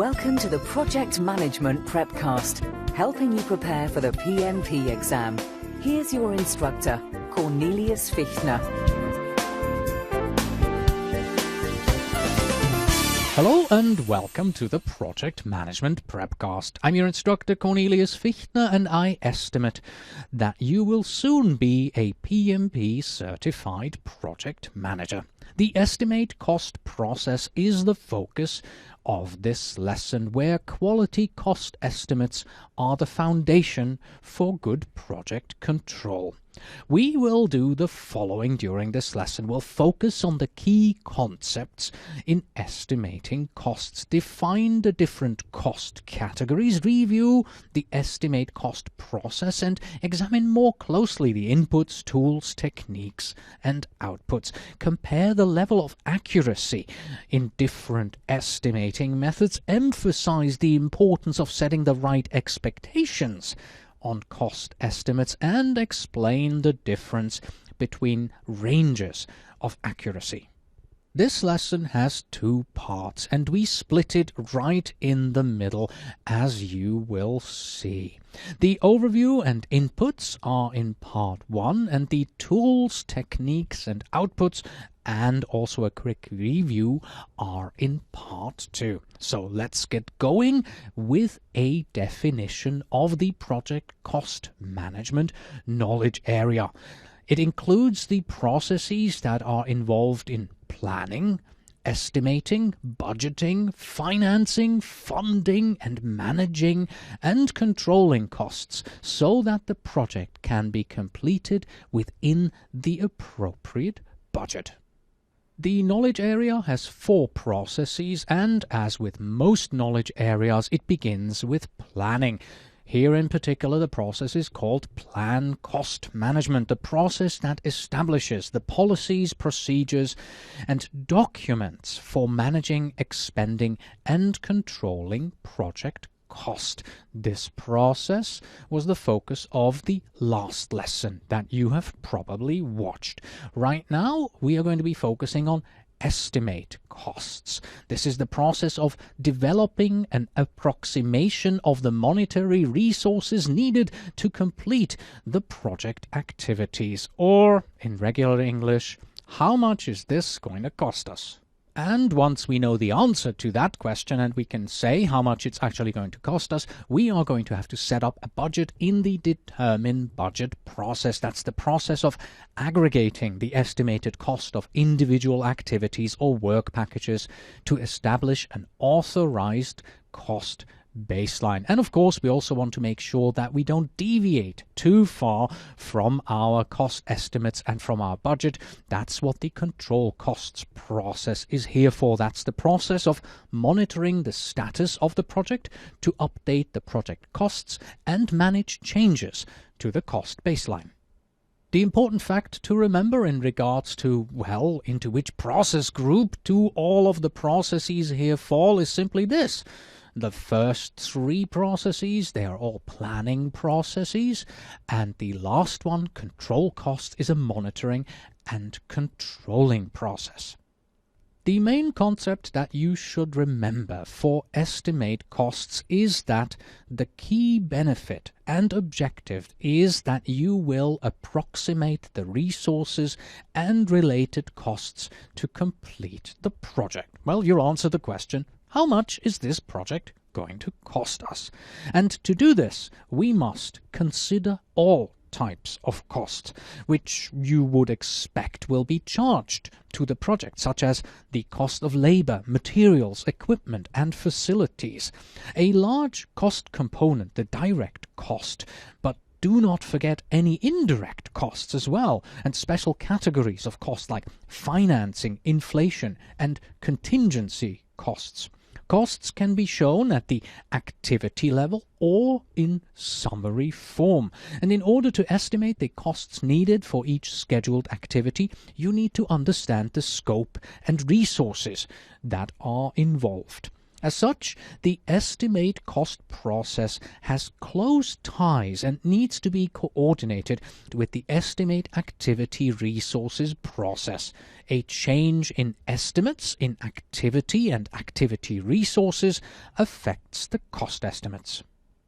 Welcome to the Project Management Prepcast, helping you prepare for the PMP exam. Here's your instructor, Cornelius Fichtner. Hello and welcome to the Project Management Prepcast. I'm your instructor Cornelius Fichtner, and I estimate that you will soon be a PMP certified project manager. The estimate cost process is the focus of this lesson, where quality cost estimates are the foundation for good project control. We will do the following during this lesson. We'll focus on the key concepts in estimating costs, define the different cost categories, review the estimate cost process, and examine more closely the inputs, tools, techniques, and outputs. Compare the level of accuracy in different estimating methods, emphasize the importance of setting the right expectations on cost estimates, and explain the difference between ranges of accuracy. This lesson has two parts, and we split it right in the middle, as you will see. The overview and inputs are in part 1, and the tools, techniques, and outputs, and also a quick review, are in part 2. So let's get going with a definition of the project cost management knowledge area. It includes the processes that are involved in planning, estimating, budgeting, financing, funding, and managing and controlling costs so that the project can be completed within the appropriate budget. The knowledge area has 4 processes, and as with most knowledge areas, it begins with planning. Here in particular, the process is called Plan Cost Management, the process that establishes the policies, procedures, and documents for managing, expending, and controlling project cost. This process was the focus of the last lesson that you have probably watched. Right now, we are going to be focusing on estimate costs. This is the process of developing an approximation of the monetary resources needed to complete the project activities, or in regular English, how much is this going to cost us? And once we know the answer to that question and we can say how much it's actually going to cost us, we are going to have to set up a budget in the determine budget process. That's the process of aggregating the estimated cost of individual activities or work packages to establish an authorized cost baseline. And of course, we also want to make sure that we don't deviate too far from our cost estimates and from our budget. That's what the control costs process is here for. That's the process of monitoring the status of the project to update the project costs and manage changes to the cost baseline. The important fact to remember in regards to, well, into which process group do all of the processes here fall is simply this. The first 3 processes, they are all planning processes, and the last one, control cost, is a monitoring and controlling process. The main concept that you should remember for estimate costs is that the key benefit and objective is that you will approximate the resources and related costs to complete the project. Well, you'll answer the question, how much is this project going to cost us? And to do this, we must consider all types of costs which you would expect will be charged to the project, such as the cost of labor, materials, equipment, and facilities. A large cost component, the direct cost, but do not forget any indirect costs as well, and special categories of costs like financing, inflation, and contingency costs. Costs can be shown at the activity level or in summary form. And in order to estimate the costs needed for each scheduled activity, you need to understand the scope and resources that are involved. As such, the estimate cost process has close ties and needs to be coordinated with the estimate activity resources process. A change in estimates in activity and activity resources affects the cost estimates.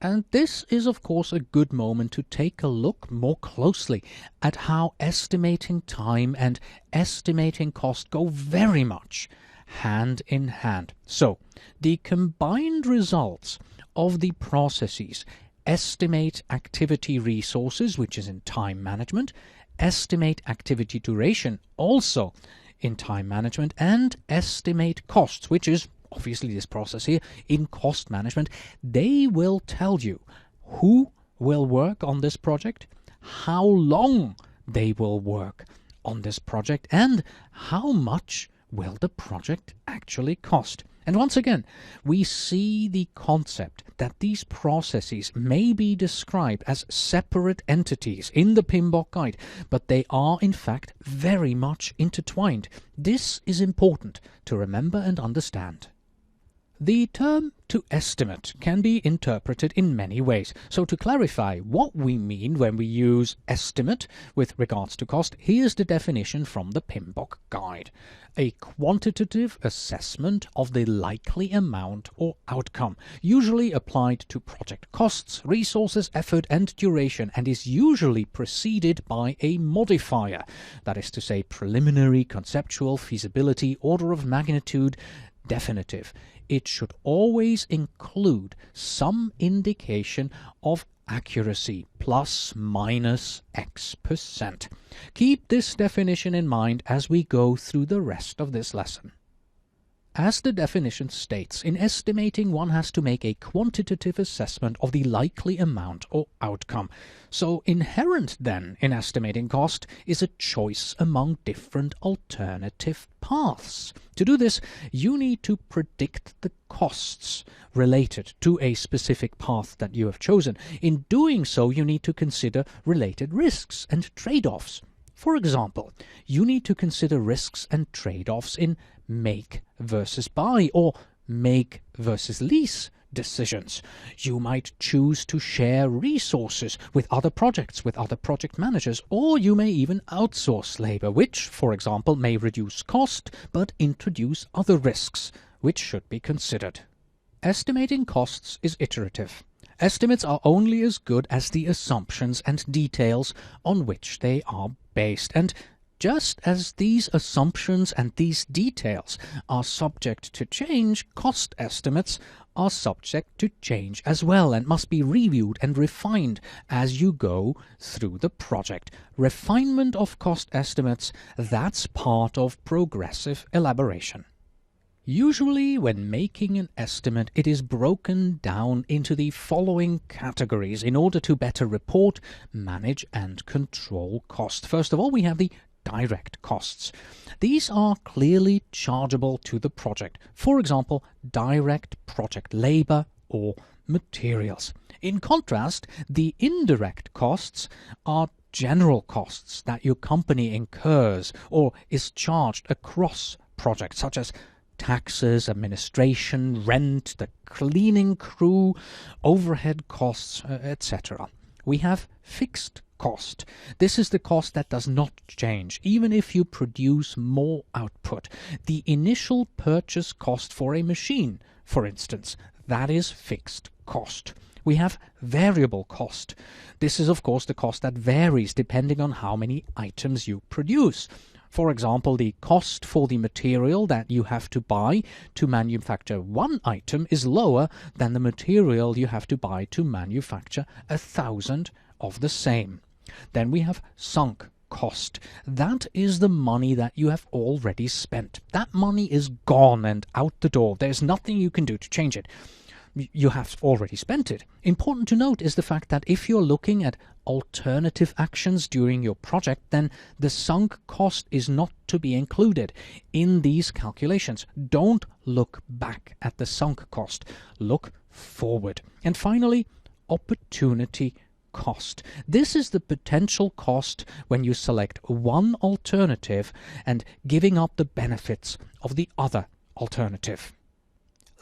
And this is, of course, a good moment to take a look more closely at how estimating time and estimating cost go very much hand in hand. So, the combined results of the processes estimate activity resources, which is in time management, estimate activity duration, also in time management, and estimate costs, which is obviously this process here in cost management. They will tell you who will work on this project, how long they will work on this project, and how much will the project actually cost. And once again, we see the concept that these processes may be described as separate entities in the PMBOK guide, but they are in fact very much intertwined. This is important to remember and understand. The term to estimate can be interpreted in many ways. So to clarify what we mean when we use estimate with regards to cost, here's the definition from the PMBOK guide. A quantitative assessment of the likely amount or outcome, usually applied to project costs, resources, effort and duration, and is usually preceded by a modifier, that is to say preliminary, conceptual, feasibility, order of magnitude, definitive. It should always include some indication of accuracy, plus minus X%. Keep this definition in mind as we go through the rest of this lesson. As the definition states, in estimating one has to make a quantitative assessment of the likely amount or outcome. So inherent then in estimating cost is a choice among different alternative paths. To do this, you need to predict the costs related to a specific path that you have chosen. In doing so, you need to consider related risks and trade-offs. For example, you need to consider risks and trade-offs in make versus buy or make versus lease decisions. You might choose to share resources with other projects, with other project managers, or you may even outsource labor, which, for example, may reduce cost but introduce other risks, which should be considered. Estimating costs is iterative. Estimates are only as good as the assumptions and details on which they are based, and just as these assumptions and these details are subject to change, cost estimates are subject to change as well and must be reviewed and refined as you go through the project. Refinement of cost estimates, that's part of progressive elaboration. Usually, when making an estimate, it is broken down into the following categories in order to better report, manage, and control cost. First of all, we have the direct costs. These are clearly chargeable to the project. For example, direct project labor or materials. In contrast, the indirect costs are general costs that your company incurs or is charged across projects, such as taxes, administration, rent, the cleaning crew, overhead costs, etc. We have fixed cost. This is the cost that does not change, even if you produce more output. The initial purchase cost for a machine, for instance, that is fixed cost. We have variable cost. This is, of course, the cost that varies depending on how many items you produce. For example, the cost for the material that you have to buy to manufacture one item is lower than the material you have to buy to manufacture 1,000 of the same. Then we have sunk cost. That is the money that you have already spent. That money is gone and out the door. There's nothing you can do to change it. You have already spent it. Important to note is the fact that if you're looking at alternative actions during your project, then the sunk cost is not to be included in these calculations. Don't look back at the sunk cost. Look forward. And finally, opportunity cost. This is the potential cost when you select one alternative and giving up the benefits of the other alternative.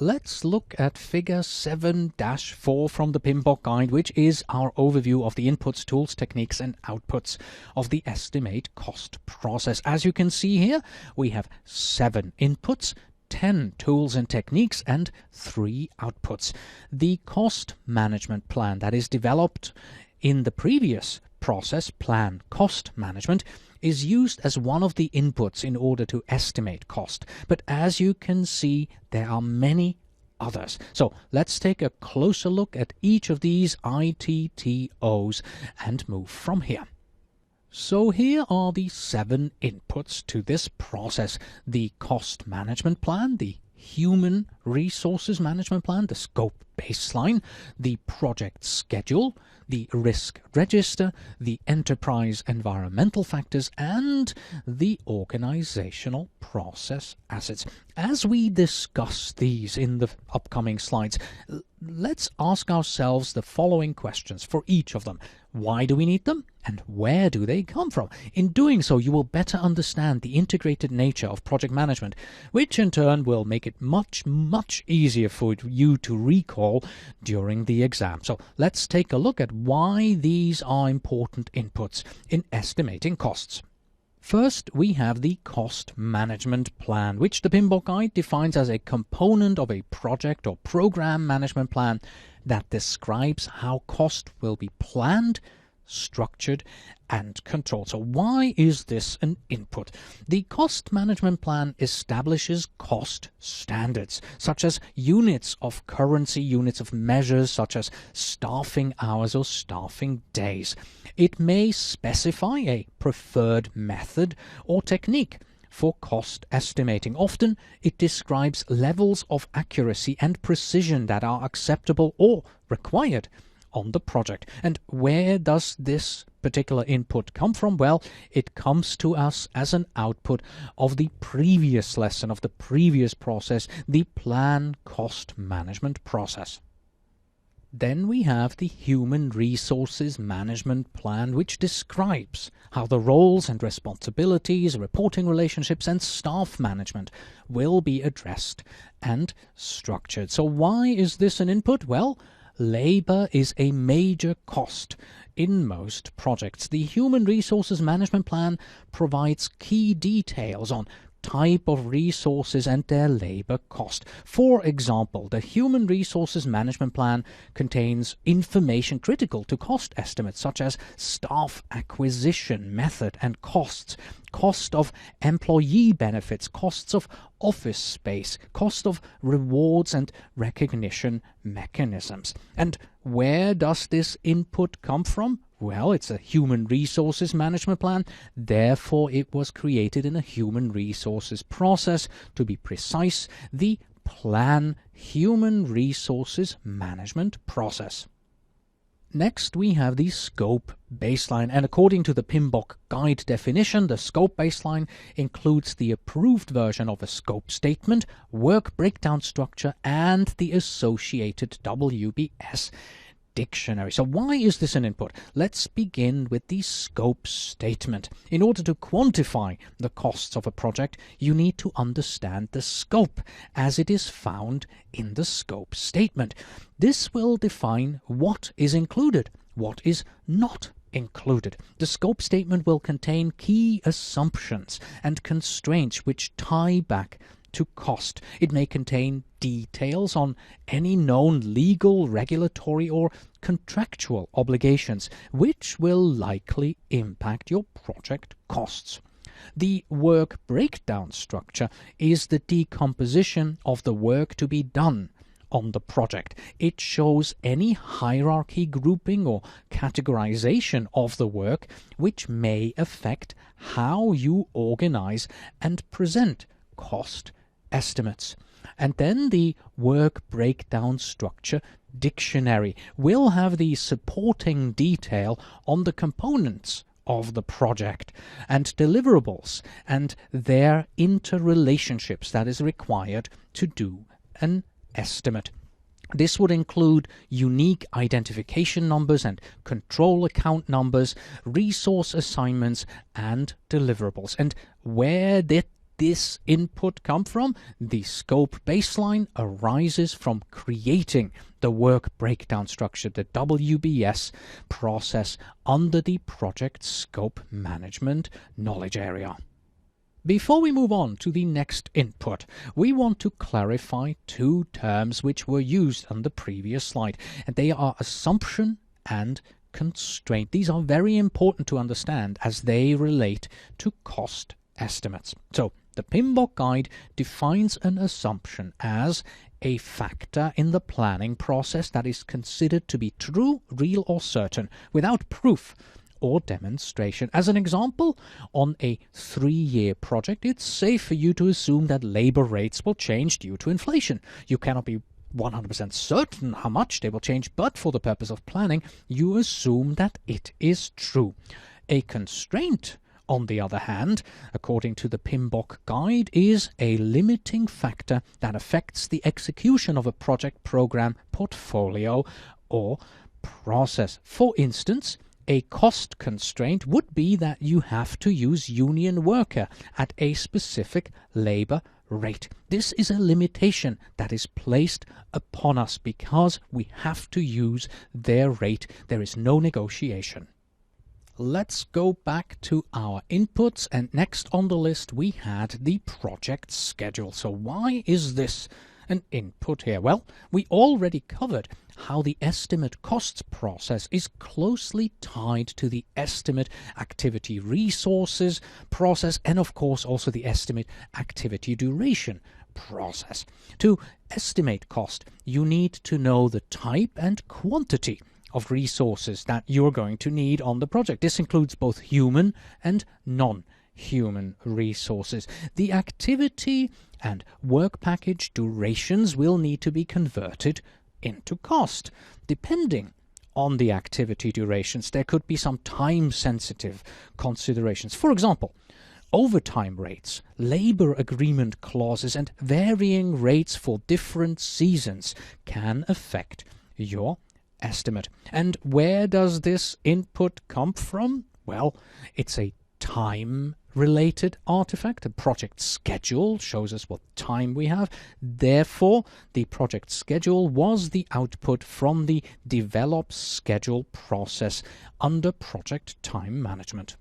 let's look at figure 7-4 from the PMBOK guide, which is our overview of the inputs, tools, techniques and outputs of the estimate cost process. As you can see here, we have 7 inputs, 10 tools and techniques and 3 outputs. The cost management plan that is developed in the previous process, plan cost management, is used as one of the inputs in order to estimate cost. But as you can see, there are many others. So let's take a closer look at each of these ITTOs and move from here. So here are the 7 inputs to this process: the cost management plan, the human resources management plan, the scope baseline, the project schedule, the risk register, the enterprise environmental factors, and the organizational process assets. As we discuss these in the upcoming slides, let's ask ourselves the following questions for each of them. Why do we need them? And where do they come from? In doing so, you will better understand the integrated nature of project management, which in turn will make it much easier for you to recall during the exam. So let's take a look at why these are important inputs in estimating costs. First, we have the cost management plan, which the PMBOK guide defines as a component of a project or program management plan that describes how cost will be planned, structured and controlled. So why is this an input? The cost management plan establishes cost standards, such as units of currency, units of measures, such as staffing hours or staffing days. It may specify a preferred method or technique for cost estimating. Often it describes levels of accuracy and precision that are acceptable or required on the project. And where does this particular input come from? Well, it comes to us as an output of the previous lesson, of the previous process, the plan cost management process. Then we have the Human Resources Management Plan, which describes how the roles and responsibilities, reporting relationships and staff management will be addressed and structured. So why is this an input? Well, labor is a major cost in most projects. The Human Resources Management Plan provides key details on type of resources and their labor cost. For example, the Human Resources Management Plan contains information critical to cost estimates, such as staff acquisition method and costs, cost of employee benefits, costs of office space, cost of rewards and recognition mechanisms. And where does this input come from? Well, it's a Human Resources Management Plan, therefore it was created in a human resources process. To be precise, the Plan Human Resources Management process. Next, we have the scope baseline, and according to the PMBOK guide definition, the scope baseline includes the approved version of a scope statement, work breakdown structure, and the associated WBS dictionary. So why is this an input? Let's begin with the scope statement. In order to quantify the costs of a project, you need to understand the scope as it is found in the scope statement. This will define what is included, what is not included. The scope statement will contain key assumptions and constraints which tie back to cost. It may contain details on any known legal, regulatory or contractual obligations which will likely impact your project costs. The work breakdown structure is the decomposition of the work to be done on the project. It shows any hierarchy, grouping or categorization of the work which may affect how you organize and present cost estimates. And then the work breakdown structure dictionary will have the supporting detail on the components of the project and deliverables and their interrelationships that is required to do an estimate. This would include unique identification numbers and control account numbers, resource assignments and deliverables. And where this input come from? The scope baseline arises from creating the work breakdown structure, the WBS process, under the project scope management knowledge area. Before we move on to the next input, we want to clarify two terms which were used on the previous slide, and they are assumption and constraint. These are very important to understand as they relate to cost estimates. So, the PMBOK guide defines an assumption as a factor in the planning process that is considered to be true, real, or certain without proof or demonstration. As an example, on a 3-year project, it's safe for you to assume that labor rates will change due to inflation. You cannot be 100% certain how much they will change, but for the purpose of planning, you assume that it is true. A constraint, on the other hand, according to the PMBOK guide, is a limiting factor that affects the execution of a project, program, portfolio, or process. For instance, a cost constraint would be that you have to use union worker at a specific labor rate. This is a limitation that is placed upon us because we have to use their rate. There is no negotiation. Let's go back to our inputs, and next on the list we had the project schedule. So why is this an input here? Well, we already covered how the estimate costs process is closely tied to the estimate activity resources process, and of course also the estimate activity duration process. To estimate cost, you need to know the type and quantity of resources that you're going to need on the project. This includes both human and non-human resources. The activity and work package durations will need to be converted into cost. Depending on the activity durations, there could be some time-sensitive considerations. For example, overtime rates, labor agreement clauses, and varying rates for different seasons can affect your estimate. And where does this input come from? Well, it's a time-related artifact. The project schedule shows us what time we have. Therefore, the project schedule was the output from the develop schedule process under project time management.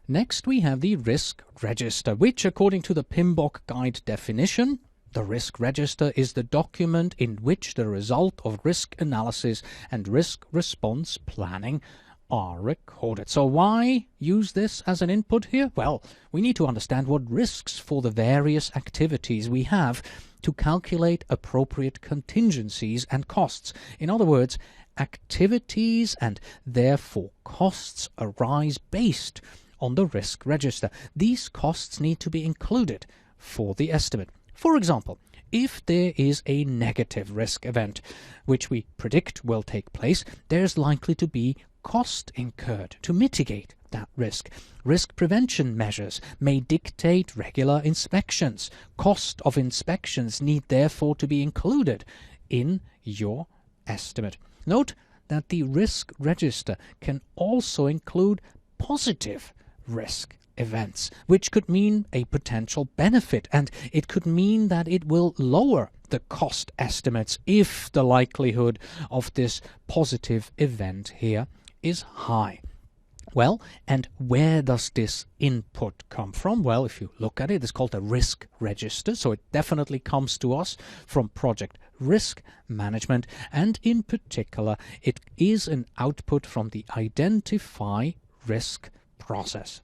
Next, we have the risk register, which, according to the PMBOK guide definition, the risk register is the document in which the result of risk analysis and risk response planning are recorded. So why use this as an input here? Well, we need to understand what risks for the various activities we have to calculate appropriate contingencies and costs. In other words, activities and therefore costs arise based on the risk register. These costs need to be included for the estimate. For example, if there is a negative risk event, which we predict will take place, there's likely to be cost incurred to mitigate that risk. Risk prevention measures may dictate regular inspections. Cost of inspections need therefore to be included in your estimate. Note that the risk register can also include positive risk events, which could mean a potential benefit, and it could mean that it will lower the cost estimates if the likelihood of this positive event here is high. Well, and where does this input come from? Well, if you look at it, it's called a risk register, so it definitely comes to us from project risk management, and in particular, it is an output from the identify risk process.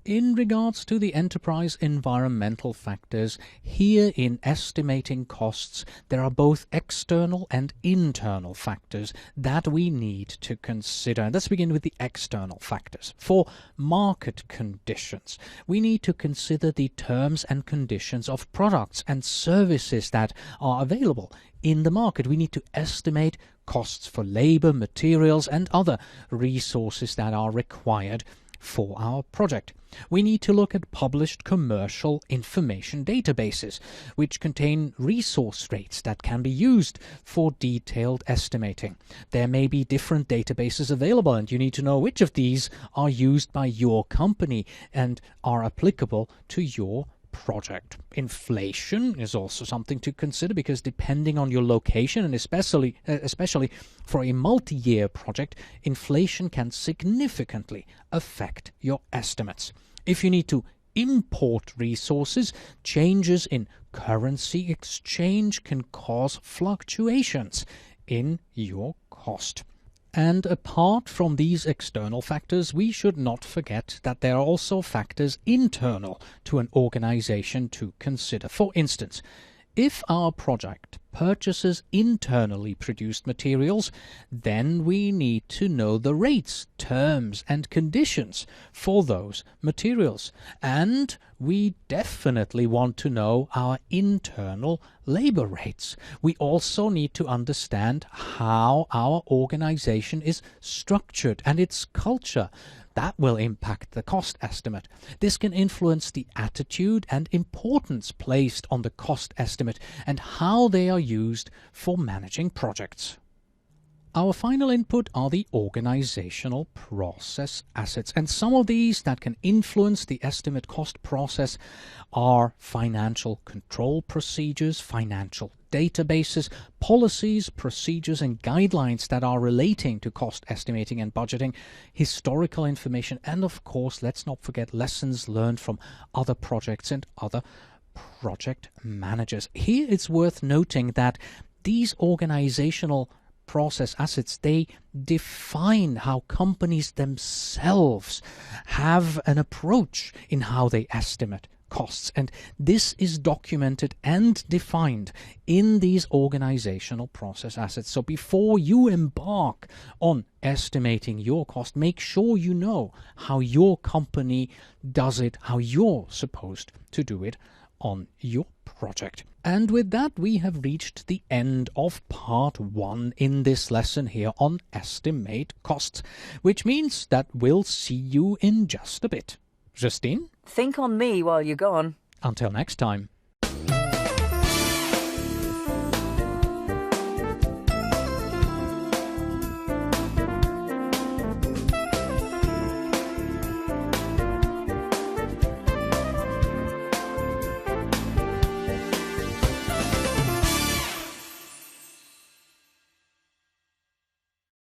In regards to the enterprise environmental factors, here in estimating costs, there are both external and internal factors that we need to consider. Let's begin with the external factors. For market conditions, we need to consider the terms and conditions of products and services that are available in the market. We need to estimate costs for labor, materials, and other resources that are required for our project. We need to look at published commercial information databases, which contain resource rates that can be used for detailed estimating. There may be different databases available, and you need to know which of these are used by your company and are applicable to your project. Inflation is also something to consider, because depending on your location, and especially for a multi-year project, inflation can significantly affect your estimates. If you need to import resources, changes in currency exchange can cause fluctuations in your cost. And apart from these external factors, we should not forget that there are also factors internal to an organization to consider. For instance, if our project purchases internally produced materials, then we need to know the rates, terms, and conditions for those materials. And we definitely want to know our internal labor rates. We also need to understand how our organization is structured and its culture. That will impact the cost estimate. This can influence the attitude and importance placed on the cost estimate and how they are used for managing projects. Our final input are the organizational process assets, and some of these that can influence the estimate cost process are financial control procedures, financial databases, policies, procedures, and guidelines that are relating to cost estimating and budgeting, historical information, and of course, let's not forget lessons learned from other projects and other project managers. Here it's worth noting that these organizational process assets, they define how companies themselves have an approach in how they estimate costs, and this is documented and defined in these organizational process assets. So before you embark on estimating your cost, make sure you know how your company does it, how you're supposed to do it on your project. And with that, we have reached the end of part 1 in this lesson here on estimate costs, which means that we'll see you in just a bit. Justine? Think on me while you're gone. Until next time.